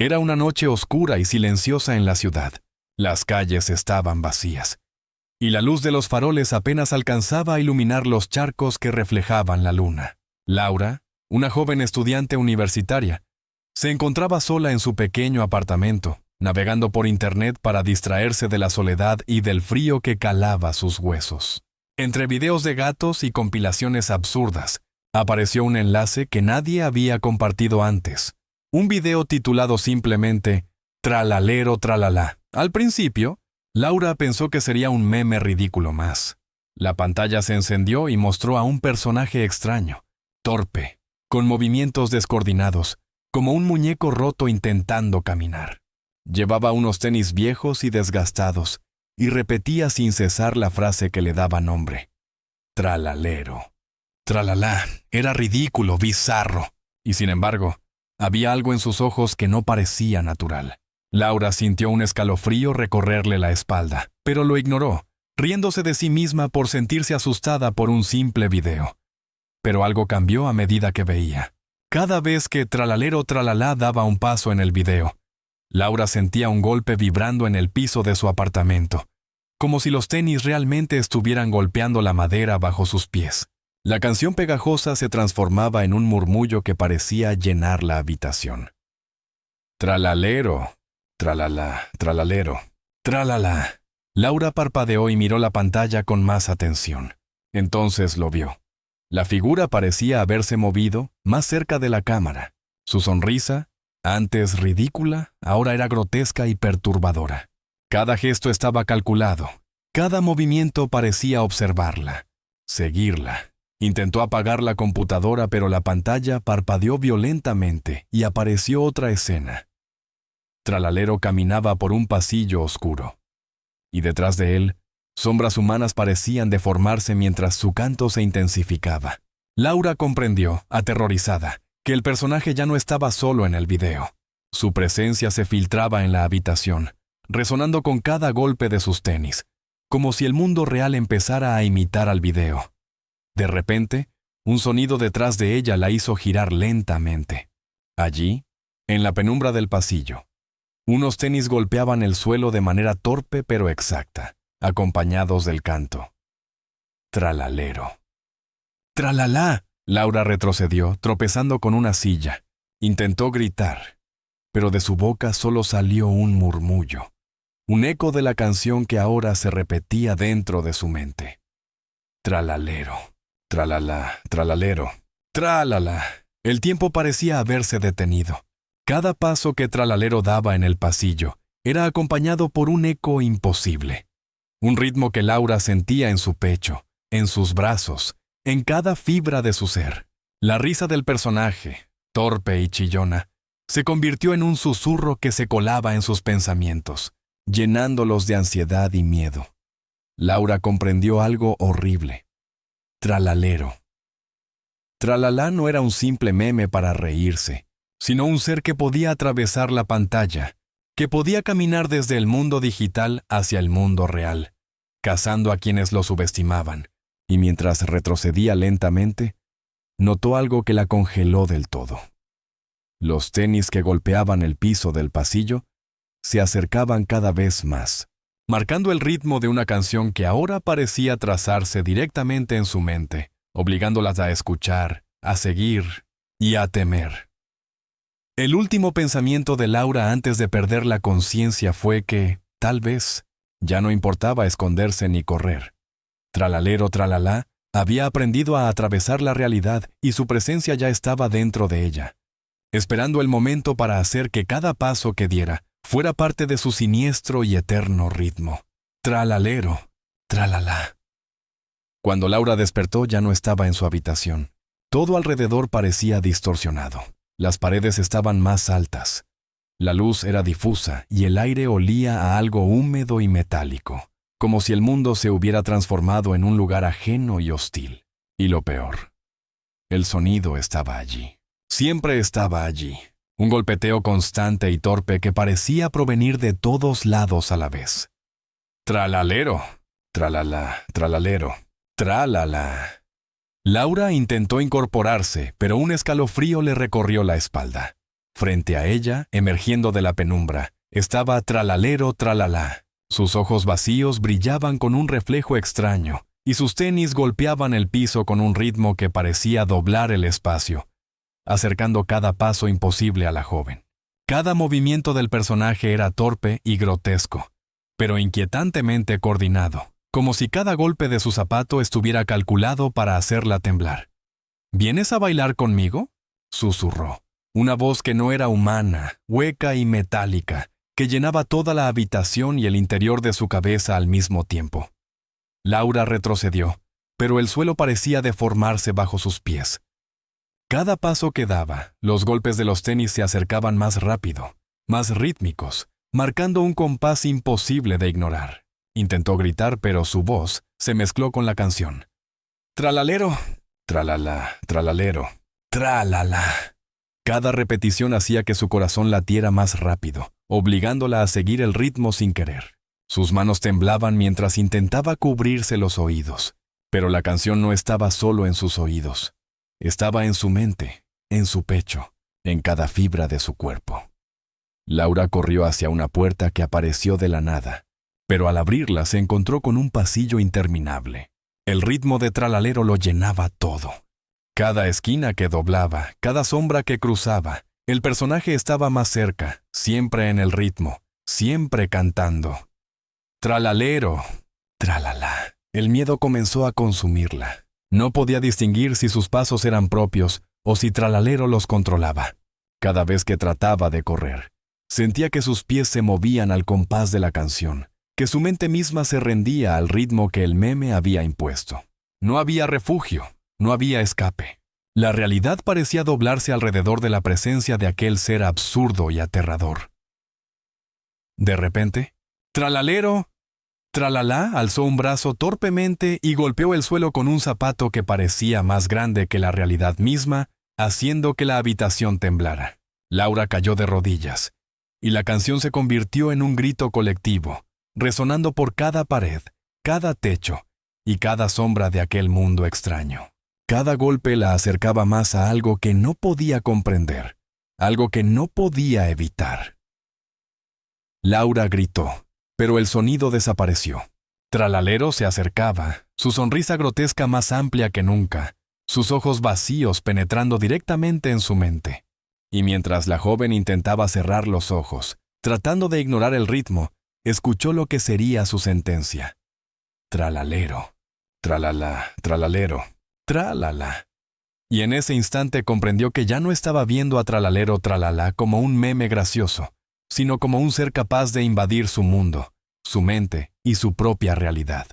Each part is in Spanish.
Era una noche oscura y silenciosa en la ciudad. Las calles estaban vacías, y la luz de los faroles apenas alcanzaba a iluminar los charcos que reflejaban la luna. Laura, una joven estudiante universitaria, se encontraba sola en su pequeño apartamento, navegando por internet para distraerse de la soledad y del frío que calaba sus huesos. Entre videos de gatos y compilaciones absurdas, apareció un enlace que nadie había compartido antes. Un video titulado simplemente Tralalero Tralala. Al principio, Laura pensó que sería un meme ridículo más. La pantalla se encendió y mostró a un personaje extraño, torpe, con movimientos descoordinados, como un muñeco roto intentando caminar. Llevaba unos tenis viejos y desgastados, y repetía sin cesar la frase que le daba nombre. Tralalero. Tralala. Era ridículo, bizarro. Y sin embargo, había algo en sus ojos que no parecía natural. Laura sintió un escalofrío recorrerle la espalda, pero lo ignoró, riéndose de sí misma por sentirse asustada por un simple video. Pero algo cambió a medida que veía. Cada vez que Tralalero Tralala daba un paso en el video, Laura sentía un golpe vibrando en el piso de su apartamento, como si los tenis realmente estuvieran golpeando la madera bajo sus pies. La canción pegajosa se transformaba en un murmullo que parecía llenar la habitación. Tralalero, tralala, tralalero, tralala. Laura parpadeó y miró la pantalla con más atención. Entonces lo vio. La figura parecía haberse movido más cerca de la cámara. Su sonrisa, antes ridícula, ahora era grotesca y perturbadora. Cada gesto estaba calculado. Cada movimiento parecía observarla, seguirla. Intentó apagar la computadora, pero la pantalla parpadeó violentamente y apareció otra escena. Tralalero caminaba por un pasillo oscuro, y detrás de él, sombras humanas parecían deformarse mientras su canto se intensificaba. Laura comprendió, aterrorizada, que el personaje ya no estaba solo en el video. Su presencia se filtraba en la habitación, resonando con cada golpe de sus tenis, como si el mundo real empezara a imitar al video. De repente, un sonido detrás de ella la hizo girar lentamente. Allí, en la penumbra del pasillo, unos tenis golpeaban el suelo de manera torpe pero exacta, acompañados del canto. Tralalero. ¡Tralalá! Laura retrocedió, tropezando con una silla. Intentó gritar, pero de su boca solo salió un murmullo, un eco de la canción que ahora se repetía dentro de su mente. Tralalero. Tralala, tralalero, tralala. El tiempo parecía haberse detenido. Cada paso que Tralalero daba en el pasillo era acompañado por un eco imposible. Un ritmo que Laura sentía en su pecho, en sus brazos, en cada fibra de su ser. La risa del personaje, torpe y chillona, se convirtió en un susurro que se colaba en sus pensamientos, llenándolos de ansiedad y miedo. Laura comprendió algo horrible. Tralalero. Tralala no era un simple meme para reírse, sino un ser que podía atravesar la pantalla, que podía caminar desde el mundo digital hacia el mundo real, cazando a quienes lo subestimaban, y mientras retrocedía lentamente, notó algo que la congeló del todo. Los tenis que golpeaban el piso del pasillo se acercaban cada vez más, marcando el ritmo de una canción que ahora parecía trazarse directamente en su mente, obligándolas a escuchar, a seguir y a temer. El último pensamiento de Laura antes de perder la conciencia fue que, tal vez, ya no importaba esconderse ni correr. Tralalero Tralala había aprendido a atravesar la realidad y su presencia ya estaba dentro de ella, esperando el momento para hacer que cada paso que diera fuera parte de su siniestro y eterno ritmo. Tralalero, tralala. Cuando Laura despertó ya no estaba en su habitación. Todo alrededor parecía distorsionado. Las paredes estaban más altas. La luz era difusa y el aire olía a algo húmedo y metálico, como si el mundo se hubiera transformado en un lugar ajeno y hostil. Y lo peor, el sonido estaba allí. Siempre estaba allí. Un golpeteo constante y torpe que parecía provenir de todos lados a la vez. Tralalero, tralala, tralalero, tralala. Laura intentó incorporarse, pero un escalofrío le recorrió la espalda. Frente a ella, emergiendo de la penumbra, estaba Tralalero Tralalá. Sus ojos vacíos brillaban con un reflejo extraño, y sus tenis golpeaban el piso con un ritmo que parecía doblar el espacio, acercando cada paso imposible a la joven. Cada movimiento del personaje era torpe y grotesco, pero inquietantemente coordinado, como si cada golpe de su zapato estuviera calculado para hacerla temblar. ¿Vienes a bailar conmigo?, susurró. Una voz que no era humana, hueca y metálica, que llenaba toda la habitación y el interior de su cabeza al mismo tiempo. Laura retrocedió, pero el suelo parecía deformarse bajo sus pies. Cada paso que daba, los golpes de los tenis se acercaban más rápido, más rítmicos, marcando un compás imposible de ignorar. Intentó gritar, pero su voz se mezcló con la canción. Tralalero, tralala, tralalero, tralala. Cada repetición hacía que su corazón latiera más rápido, obligándola a seguir el ritmo sin querer. Sus manos temblaban mientras intentaba cubrirse los oídos, pero la canción no estaba solo en sus oídos. Estaba en su mente, en su pecho, en cada fibra de su cuerpo. Laura corrió hacia una puerta que apareció de la nada, pero al abrirla se encontró con un pasillo interminable. El ritmo de Tralalero lo llenaba todo. Cada esquina que doblaba, cada sombra que cruzaba, el personaje estaba más cerca, siempre en el ritmo, siempre cantando. Tralalero, tralala. El miedo comenzó a consumirla. No podía distinguir si sus pasos eran propios o si Tralalero los controlaba. Cada vez que trataba de correr, sentía que sus pies se movían al compás de la canción, que su mente misma se rendía al ritmo que el meme había impuesto. No había refugio. No había escape. La realidad parecía doblarse alrededor de la presencia de aquel ser absurdo y aterrador. De repente, Tralalero, Tralalá alzó un brazo torpemente y golpeó el suelo con un zapato que parecía más grande que la realidad misma, haciendo que la habitación temblara. Laura cayó de rodillas, y la canción se convirtió en un grito colectivo, resonando por cada pared, cada techo y cada sombra de aquel mundo extraño. Cada golpe la acercaba más a algo que no podía comprender, algo que no podía evitar. Laura gritó, pero el sonido desapareció. Tralalero se acercaba, su sonrisa grotesca más amplia que nunca, sus ojos vacíos penetrando directamente en su mente. Y mientras la joven intentaba cerrar los ojos, tratando de ignorar el ritmo, escuchó lo que sería su sentencia. Tralalero, tralala, tralalero. Tralala. Y en ese instante comprendió que ya no estaba viendo a Tralalero Tralalá como un meme gracioso, sino como un ser capaz de invadir su mundo, su mente y su propia realidad.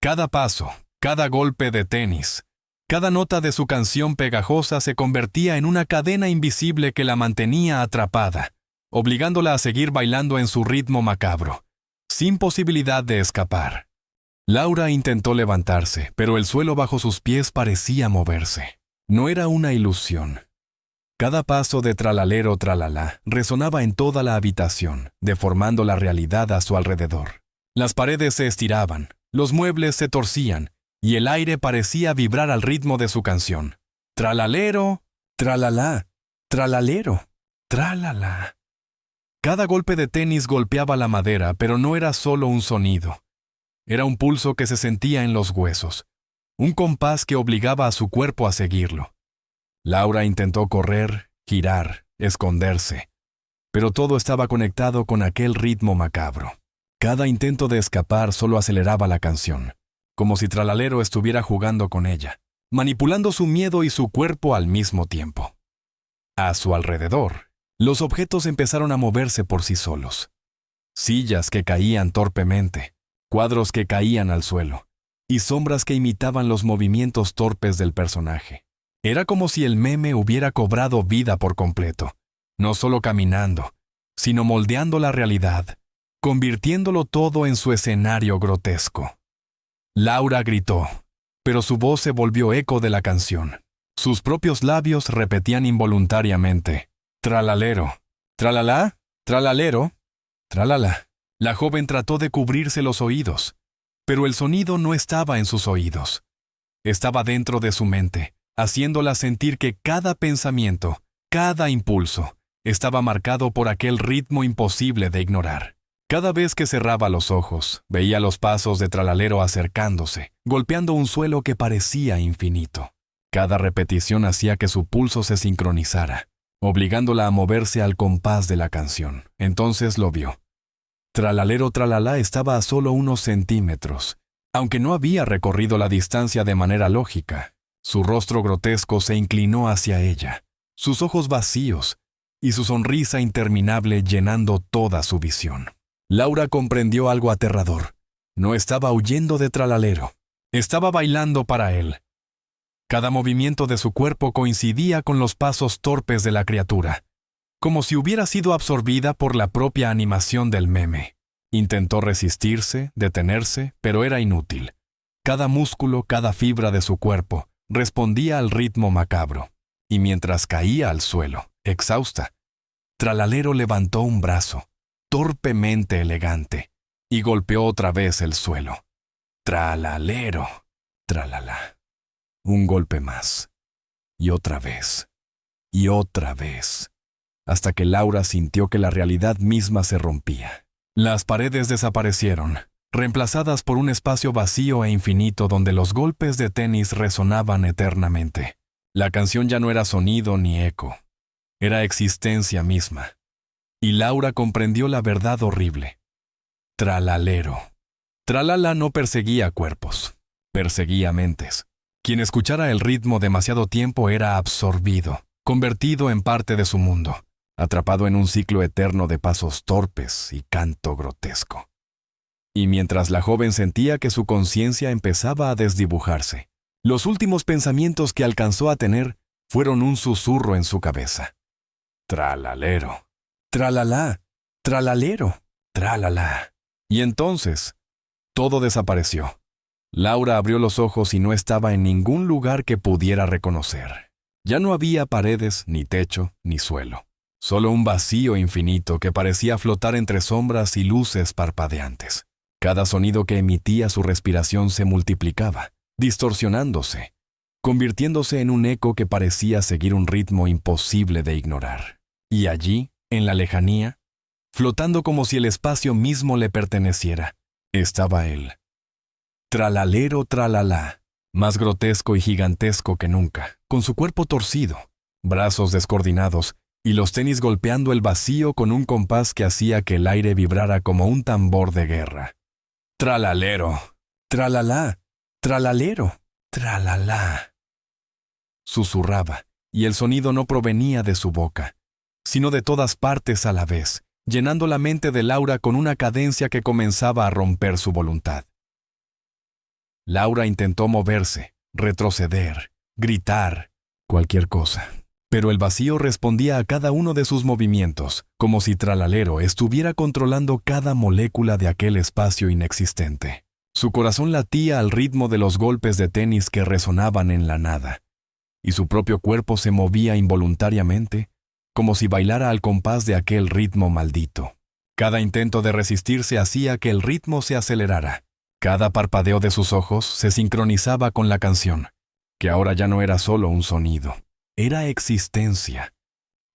Cada paso, cada golpe de tenis, cada nota de su canción pegajosa se convertía en una cadena invisible que la mantenía atrapada, obligándola a seguir bailando en su ritmo macabro, sin posibilidad de escapar. Laura intentó levantarse, pero el suelo bajo sus pies parecía moverse. No era una ilusión. Cada paso de Tralalero Tralalá resonaba en toda la habitación, deformando la realidad a su alrededor. Las paredes se estiraban, los muebles se torcían, y el aire parecía vibrar al ritmo de su canción. Tralalero, tralalá, tralalero, tralala. Cada golpe de tenis golpeaba la madera, pero no era solo un sonido. Era un pulso que se sentía en los huesos, un compás que obligaba a su cuerpo a seguirlo. Laura intentó correr, girar, esconderse, pero todo estaba conectado con aquel ritmo macabro. Cada intento de escapar solo aceleraba la canción, como si Tralalero estuviera jugando con ella, manipulando su miedo y su cuerpo al mismo tiempo. A su alrededor, los objetos empezaron a moverse por sí solos. Sillas que caían torpemente, cuadros que caían al suelo, y sombras que imitaban los movimientos torpes del personaje. Era como si el meme hubiera cobrado vida por completo, no solo caminando, sino moldeando la realidad, convirtiéndolo todo en su escenario grotesco. Laura gritó, pero su voz se volvió eco de la canción. Sus propios labios repetían involuntariamente, tralalero, tralalá, tralalero, tralala. La joven trató de cubrirse los oídos, pero el sonido no estaba en sus oídos. Estaba dentro de su mente, haciéndola sentir que cada pensamiento, cada impulso, estaba marcado por aquel ritmo imposible de ignorar. Cada vez que cerraba los ojos, veía los pasos de Tralalero acercándose, golpeando un suelo que parecía infinito. Cada repetición hacía que su pulso se sincronizara, obligándola a moverse al compás de la canción. Entonces lo vio. Tralalero Tralalá estaba a solo unos centímetros. Aunque no había recorrido la distancia de manera lógica, su rostro grotesco se inclinó hacia ella, sus ojos vacíos y su sonrisa interminable llenando toda su visión. Laura comprendió algo aterrador. No estaba huyendo de Tralalero, estaba bailando para él. Cada movimiento de su cuerpo coincidía con los pasos torpes de la criatura, como si hubiera sido absorbida por la propia animación del meme. Intentó resistirse, detenerse, pero era inútil. Cada músculo, cada fibra de su cuerpo respondía al ritmo macabro. Y mientras caía al suelo, exhausta, Tralalero levantó un brazo, torpemente elegante, y golpeó otra vez el suelo. Tralalero, tralalá. Un golpe más, y otra vez, hasta que Laura sintió que la realidad misma se rompía. Las paredes desaparecieron, reemplazadas por un espacio vacío e infinito donde los golpes de tenis resonaban eternamente. La canción ya no era sonido ni eco, era existencia misma. Y Laura comprendió la verdad horrible. Tralalero. Tralala no perseguía cuerpos, perseguía mentes. Quien escuchara el ritmo demasiado tiempo era absorbido, convertido en parte de su mundo, atrapado en un ciclo eterno de pasos torpes y canto grotesco. Y mientras la joven sentía que su conciencia empezaba a desdibujarse, los últimos pensamientos que alcanzó a tener fueron un susurro en su cabeza. Tralalero. Tralalá. Tralalero. Tralalá. Y entonces, todo desapareció. Laura abrió los ojos y no estaba en ningún lugar que pudiera reconocer. Ya no había paredes, ni techo, ni suelo. Solo un vacío infinito que parecía flotar entre sombras y luces parpadeantes. Cada sonido que emitía su respiración se multiplicaba, distorsionándose, convirtiéndose en un eco que parecía seguir un ritmo imposible de ignorar. Y allí, en la lejanía, flotando como si el espacio mismo le perteneciera, estaba él. Tralalero tralalá, más grotesco y gigantesco que nunca, con su cuerpo torcido, brazos descoordinados y los tenis golpeando el vacío con un compás que hacía que el aire vibrara como un tambor de guerra. Tralalero, tralalá, tralalero, tralalá. Susurraba, y el sonido no provenía de su boca, sino de todas partes a la vez, llenando la mente de Laura con una cadencia que comenzaba a romper su voluntad. Laura intentó moverse, retroceder, gritar, cualquier cosa. Pero el vacío respondía a cada uno de sus movimientos, como si Tralalero estuviera controlando cada molécula de aquel espacio inexistente. Su corazón latía al ritmo de los golpes de tenis que resonaban en la nada, y su propio cuerpo se movía involuntariamente, como si bailara al compás de aquel ritmo maldito. Cada intento de resistirse hacía que el ritmo se acelerara. Cada parpadeo de sus ojos se sincronizaba con la canción, que ahora ya no era solo un sonido, era existencia,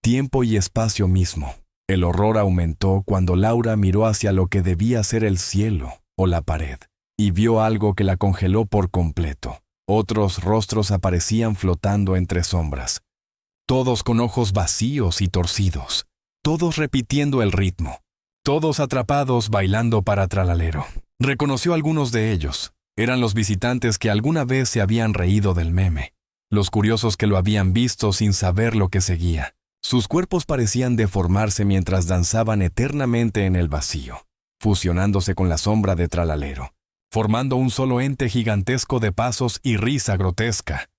tiempo y espacio mismo. El horror aumentó cuando Laura miró hacia lo que debía ser el cielo o la pared, y vio algo que la congeló por completo. Otros rostros aparecían flotando entre sombras, todos con ojos vacíos y torcidos, todos repitiendo el ritmo, todos atrapados bailando para Tralalero. Reconoció algunos de ellos. Eran los visitantes que alguna vez se habían reído del meme, los curiosos que lo habían visto sin saber lo que seguía. Sus cuerpos parecían deformarse mientras danzaban eternamente en el vacío, fusionándose con la sombra de Tralalero, formando un solo ente gigantesco de pasos y risa grotesca.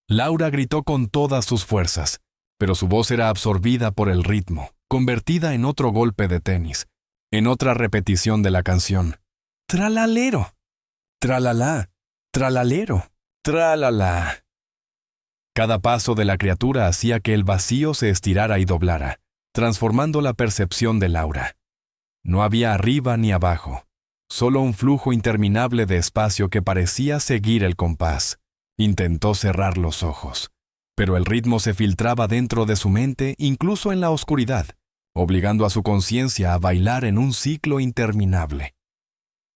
Laura gritó con todas sus fuerzas, pero su voz era absorbida por el ritmo, convertida en otro golpe de tenis, en otra repetición de la canción. Tralalero, tralalá, tralalero, tralalá. Cada paso de la criatura hacía que el vacío se estirara y doblara, transformando la percepción de Laura. No había arriba ni abajo, solo un flujo interminable de espacio que parecía seguir el compás. Intentó cerrar los ojos, pero el ritmo se filtraba dentro de su mente incluso en la oscuridad, obligando a su conciencia a bailar en un ciclo interminable.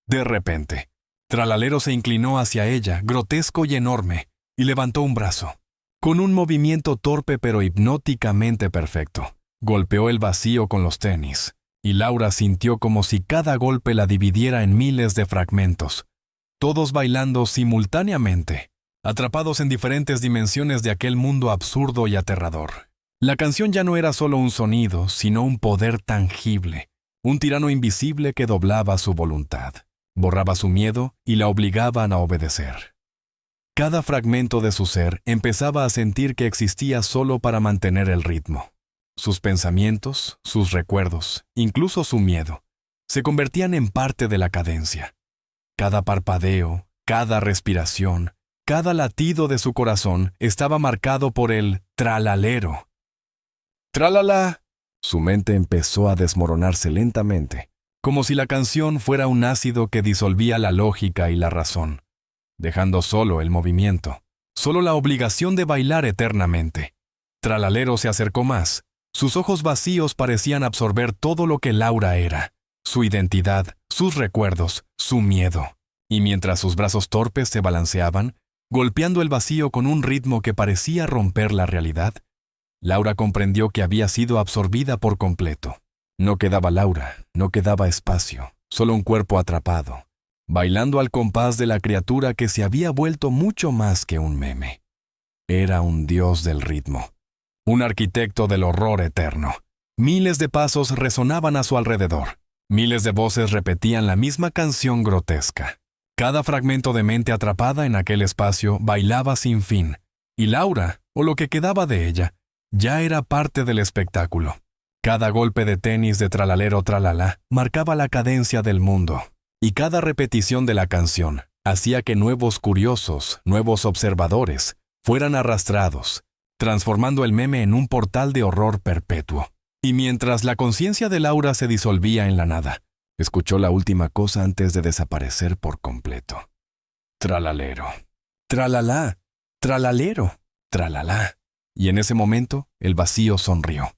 De repente, Tralalero se inclinó hacia ella, grotesco y enorme, y levantó un brazo. Con un movimiento torpe pero hipnóticamente perfecto, golpeó el vacío con los tenis, y Laura sintió como si cada golpe la dividiera en miles de fragmentos, todos bailando simultáneamente, atrapados en diferentes dimensiones de aquel mundo absurdo y aterrador. La canción ya no era solo un sonido, sino un poder tangible, un tirano invisible que doblaba su voluntad, borraba su miedo y la obligaban a obedecer. Cada fragmento de su ser empezaba a sentir que existía solo para mantener el ritmo. Sus pensamientos, sus recuerdos, incluso su miedo, se convertían en parte de la cadencia. Cada parpadeo, cada respiración, cada latido de su corazón estaba marcado por el tralalero. ¡Tralala! Su mente empezó a desmoronarse lentamente, como si la canción fuera un ácido que disolvía la lógica y la razón, dejando solo el movimiento, solo la obligación de bailar eternamente. Tralalero se acercó más. Sus ojos vacíos parecían absorber todo lo que Laura era, su identidad, sus recuerdos, su miedo. Y mientras sus brazos torpes se balanceaban, golpeando el vacío con un ritmo que parecía romper la realidad, Laura comprendió que había sido absorbida por completo. No quedaba Laura, no quedaba espacio, solo un cuerpo atrapado, bailando al compás de la criatura que se había vuelto mucho más que un meme. Era un dios del ritmo, un arquitecto del horror eterno. Miles de pasos resonaban a su alrededor. Miles de voces repetían la misma canción grotesca. Cada fragmento de mente atrapada en aquel espacio bailaba sin fin, y Laura, o lo que quedaba de ella, ya era parte del espectáculo. Cada golpe de tenis de tralalero tralala marcaba la cadencia del mundo, y cada repetición de la canción hacía que nuevos curiosos, nuevos observadores, fueran arrastrados, transformando el meme en un portal de horror perpetuo. Y mientras la conciencia de Laura se disolvía en la nada, escuchó la última cosa antes de desaparecer por completo. Tralalero. Tralalá. Tralalero. Tralalá. Y en ese momento, el vacío sonrió.